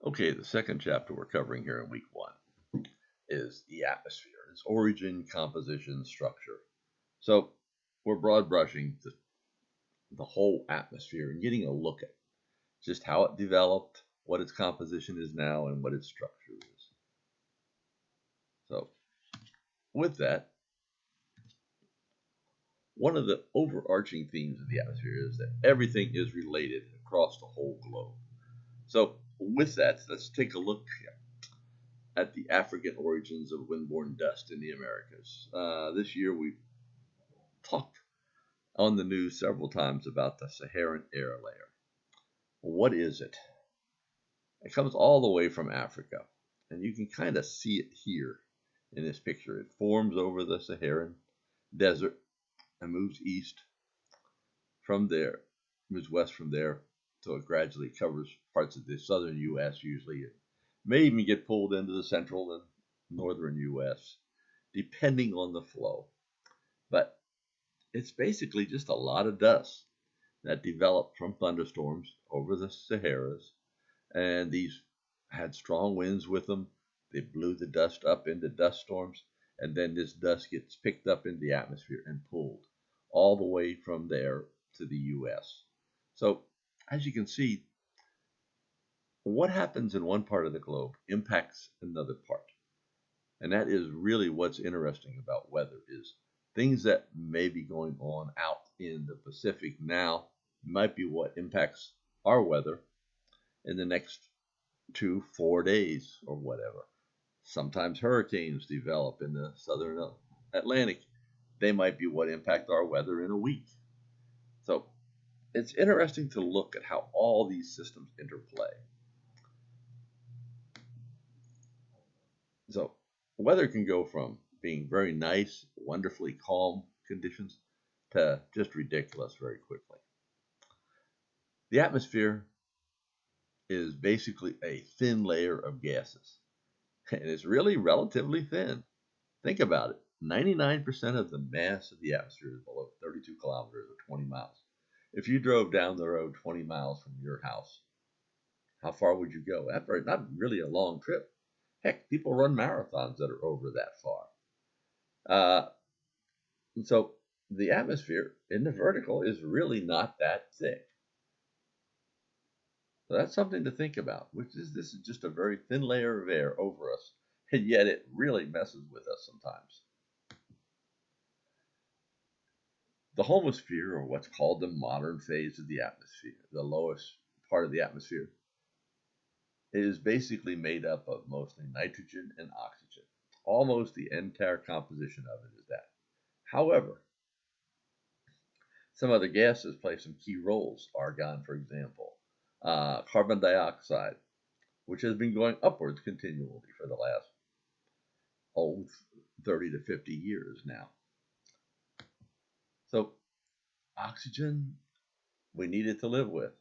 Okay, the second chapter we're covering here in week 1 is the atmosphere, its origin, composition, structure. So we're broad brushing the whole atmosphere and getting a look at just how it developed, what its composition is now, and what its structure is. So with that, one of the overarching themes of the atmosphere is that everything is related across the whole globe. So with that, let's take a look at the African origins of windborne dust in the Americas. This year we've talked on the news several times about the Saharan air layer. What is it? It comes all the way from Africa, and you can kind of see it here in this picture. It forms over the Saharan desert and moves east from there, moves west from there, so it gradually covers parts of the southern U.S. usually. It may even get pulled into the central and northern U.S., depending on the flow. But it's basically just a lot of dust that developed from thunderstorms over the Saharas, and these had strong winds with them. They blew the dust up into dust storms, and then this dust gets picked up in the atmosphere and pulled all the way from there to the U.S. So, as you can see, what happens in one part of the globe impacts another part. And that is really what's interesting about weather, is things that may be going on out in the Pacific now might be what impacts our weather in the next 2-4 days or whatever. Sometimes hurricanes develop in the southern Atlantic. They might be what impact our weather in a week. So it's interesting to look at how all these systems interplay. So weather can go from being very nice, wonderfully calm conditions to just ridiculous very quickly. The atmosphere is basically a thin layer of gases, and it's really relatively thin. Think about it. 99% of the mass of the atmosphere is below 32 kilometers or 20 miles. If you drove down the road 20 miles from your house, how far would you go? That's not really a long trip. Heck, people run marathons that are over that far. And so the atmosphere in the vertical is really not that thick. So that's something to think about, this is just a very thin layer of air over us, and yet it really messes with us sometimes. The homosphere, or what's called the modern phase of the atmosphere, the lowest part of the atmosphere, is basically made up of mostly nitrogen and oxygen. Almost the entire composition of it is that. However, some other gases play some key roles. Argon, for example, carbon dioxide, which has been going upwards continually for the last 30 to 50 years now. So oxygen, we need it to live with.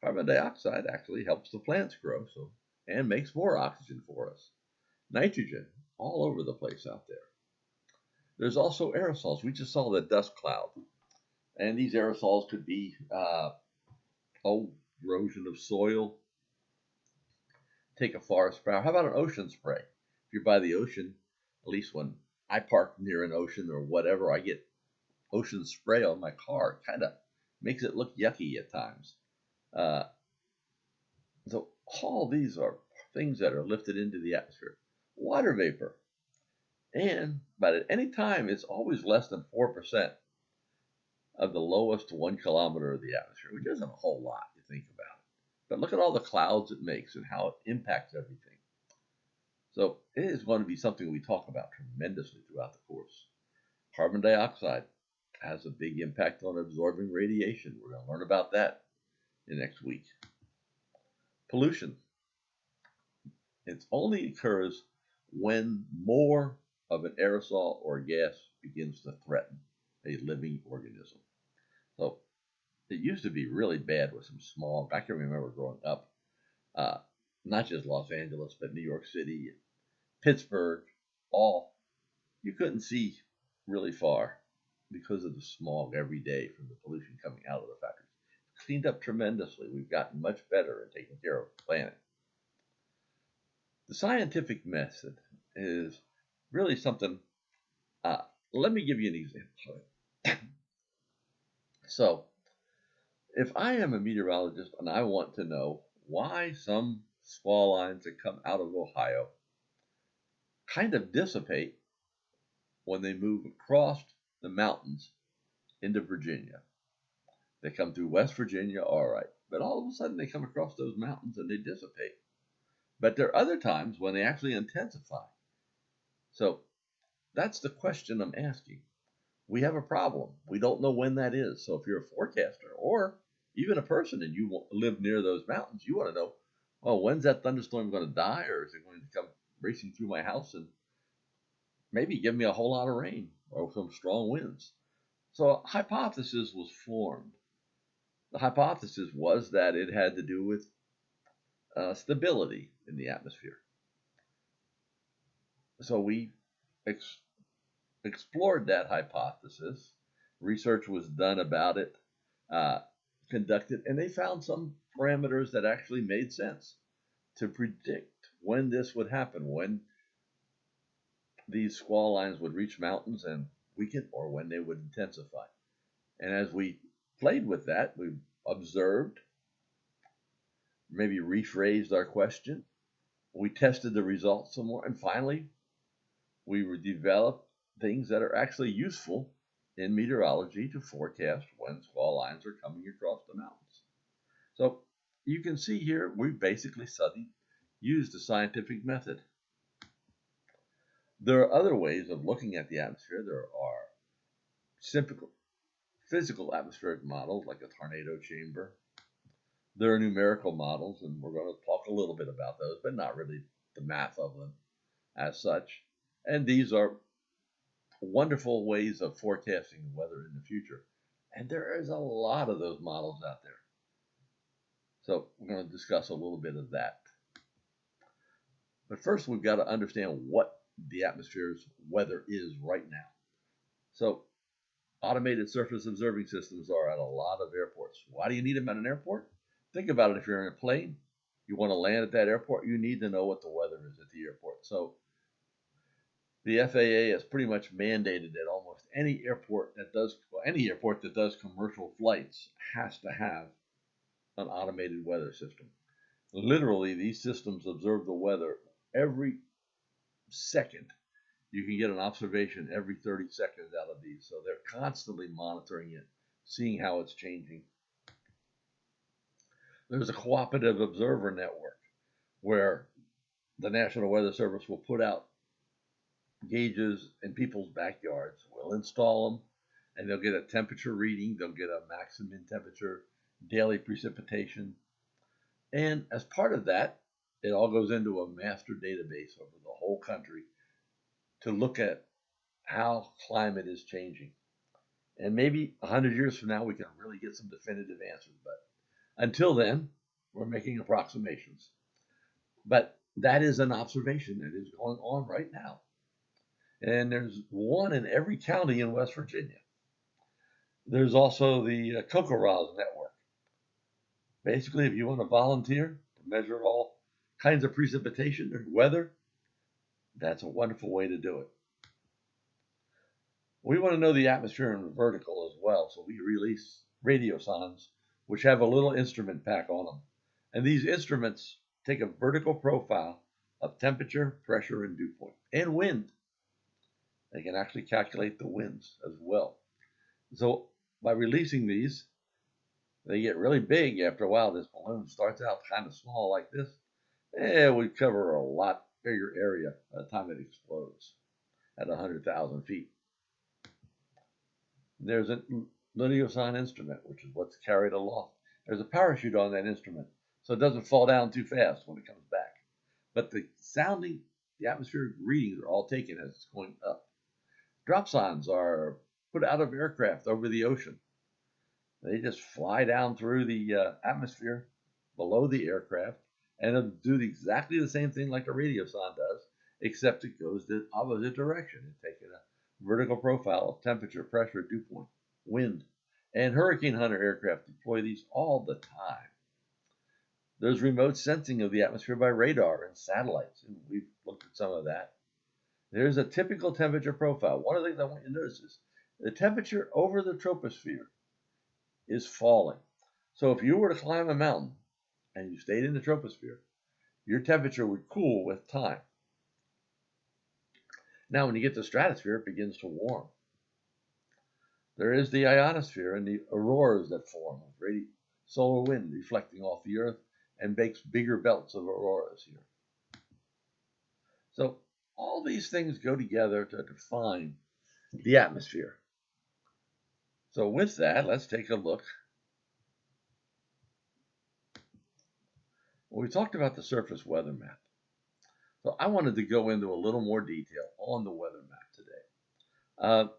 Carbon dioxide actually helps the plants grow and makes more oxygen for us. Nitrogen, all over the place out there. There's also aerosols. We just saw the dust cloud. And these aerosols could be erosion of soil. Take a forest fire. How about an ocean spray? If you're by the ocean, at least when I park near an ocean or whatever, I get ocean spray on my car. It kind of makes it look yucky at times. So all these are things that are lifted into the atmosphere. Water vapor. But at any time, it's always less than 4% of the lowest 1 kilometer of the atmosphere, which isn't a whole lot, you think about it. But look at all the clouds it makes and how it impacts everything. So it is going to be something we talk about tremendously throughout the course. Carbon dioxide has a big impact on absorbing radiation. We're going to learn about that in next week. Pollution. It only occurs when more of an aerosol or gas begins to threaten a living organism. So it used to be really bad with some smog. I can remember growing up, not just Los Angeles, but New York City and Pittsburgh, you couldn't see really far because of the smog every day from the pollution coming out of the factories. Cleaned up tremendously. We've gotten much better at taking care of the planet. The scientific method is really something. Uh, Let me give you an example. So, if I am a meteorologist and I want to know why some squall lines that come out of Ohio kind of dissipate when they move across the mountains into Virginia. They come through West Virginia, all right, but all of a sudden they come across those mountains and they dissipate. But there are other times when they actually intensify. So that's the question I'm asking. We have a problem. We don't know when that is. So if you're a forecaster or even a person and you live near those mountains, you want to know, well, when's that thunderstorm going to die, or is it going to come racing through my house and maybe give me a whole lot of rain or some strong winds? So a hypothesis was formed. The hypothesis was that it had to do with stability in the atmosphere. So we explored that hypothesis. Research was done about it, conducted, and they found some parameters that actually made sense to predict when this would happen, when these squall lines would reach mountains and weaken, or when they would intensify. And as we played with that, we observed, maybe rephrased our question, we tested the results some more, and finally we developed things that are actually useful in meteorology to forecast when squall lines are coming across the mountains. So you can see here we basically used the scientific method. There are other ways of looking at the atmosphere. There are simple physical atmospheric models like a tornado chamber. There are numerical models, and we're going to talk a little bit about those, but not really the math of them as such. And these are wonderful ways of forecasting the weather in the future. And there is a lot of those models out there. So we're going to discuss a little bit of that. But first, we've got to understand what the atmosphere's weather is right now. So automated surface observing systems are at a lot of airports. Why do you need them at an airport? Think about it. If you're in a plane, you want to land at that airport, you need to know what the weather is at the airport. So the FAA has pretty much mandated that almost any airport that does commercial flights has to have an automated weather system. Literally, these systems observe the weather every second. You can get an observation every 30 seconds out of these. So they're constantly monitoring it, seeing how it's changing. There's a cooperative observer network where the National Weather Service will put out gauges in people's backyards. We'll install them, and they'll get a temperature reading. They'll get a maximum temperature, daily precipitation. And as part of that, it all goes into a master database over the whole country to look at how climate is changing. And maybe 100 years from now, we can really get some definitive answers. But until then, we're making approximations. But that is an observation that is going on right now. And there's one in every county in West Virginia. There's also the CoCoRaHS network. Basically, if you want to volunteer to measure all kinds of precipitation or weather, that's a wonderful way to do it. We want to know the atmosphere in vertical as well, so we release radiosondes, which have a little instrument pack on them. And these instruments take a vertical profile of temperature, pressure, and dew point, and wind. They can actually calculate the winds as well. So by releasing these, they get really big after a while. This balloon starts out kind of small like this. We cover a lot bigger area by the time it explodes at 100,000 feet. There's a radiosonde instrument, which is what's carried aloft. There's a parachute on that instrument, so it doesn't fall down too fast when it comes back. But the atmospheric readings are all taken as it's going up. Dropsondes are put out of aircraft over the ocean. They just fly down through the atmosphere below the aircraft, and it'll do exactly the same thing like a radiosonde does, except it goes the opposite direction. It's taking a vertical profile of temperature, pressure, dew point, wind. And Hurricane Hunter aircraft deploy these all the time. There's remote sensing of the atmosphere by radar and satellites, and we've looked at some of that. There's a typical temperature profile. One of the things I want you to notice is the temperature over the troposphere is falling. So if you were to climb a mountain and you stayed in the troposphere, your temperature would cool with time. Now, when you get to the stratosphere, it begins to warm. There is the ionosphere and the auroras that form with solar wind reflecting off the Earth and makes bigger belts of auroras here. So all these things go together to define the atmosphere. So with that, let's take a look. Well, we talked about the surface weather map. So I wanted to go into a little more detail on the weather map today.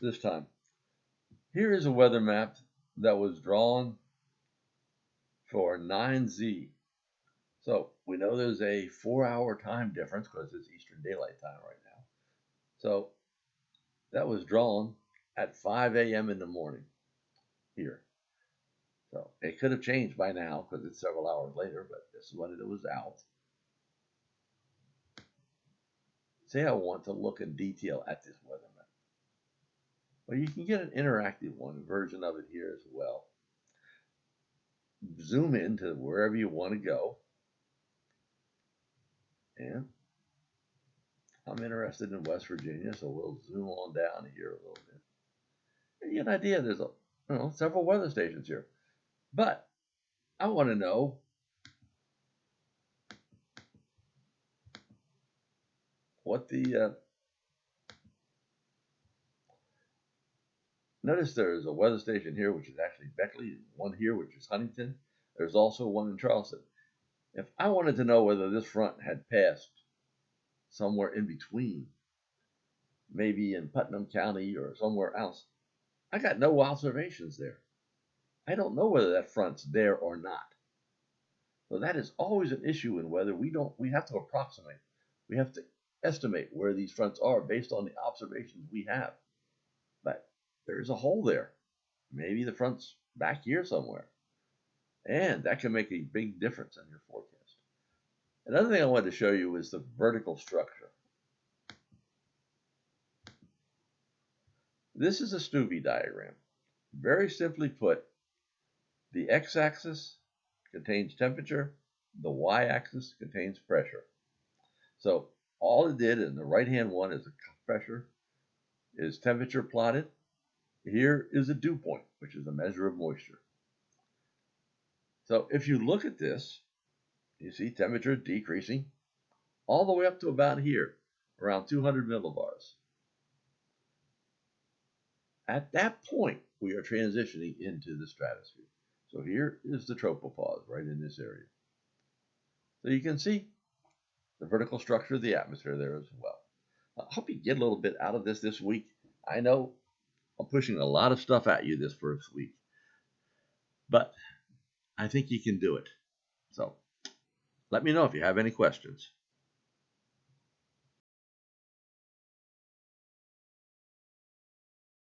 This time, here is a weather map that was drawn for 9Z. So we know there's a 4-hour time difference because it's Eastern Daylight Time right now. So that was drawn at 5 a.m. in the morning here. So it could have changed by now because it's several hours later, but this is when it was out. Say I want to look in detail at this weather map. Well, you can get an interactive version of it here as well. Zoom in to wherever you want to go. And I'm interested in West Virginia, so we'll zoom on down here a little bit. And you get an idea, there's several weather stations here. But I want to know what the notice there's a weather station here, which is actually Beckley, one here, which is Huntington. There's also one in Charleston. If I wanted to know whether this front had passed somewhere in between, maybe in Putnam County or somewhere else, I got no observations there. I don't know whether that front's there or not. So that is always an issue in weather. We have to approximate. We have to estimate where these fronts are based on the observations we have. But there's a hole there. Maybe the front's back here somewhere. And that can make a big difference in your forecast. Another thing I wanted to show you is the vertical structure. This is a Stuvey diagram. Very simply put, the x-axis contains temperature, the y-axis contains pressure. So all it did in the right-hand one is the pressure, is temperature plotted. Here is a dew point, which is a measure of moisture. So if you look at this, you see temperature decreasing all the way up to about here, around 200 millibars. At that point, we are transitioning into the stratosphere. So here is the tropopause right in this area. So you can see the vertical structure of the atmosphere there as well. I hope you get a little bit out of this week. I know I'm pushing a lot of stuff at you this first week, but I think you can do it. So let me know if you have any questions.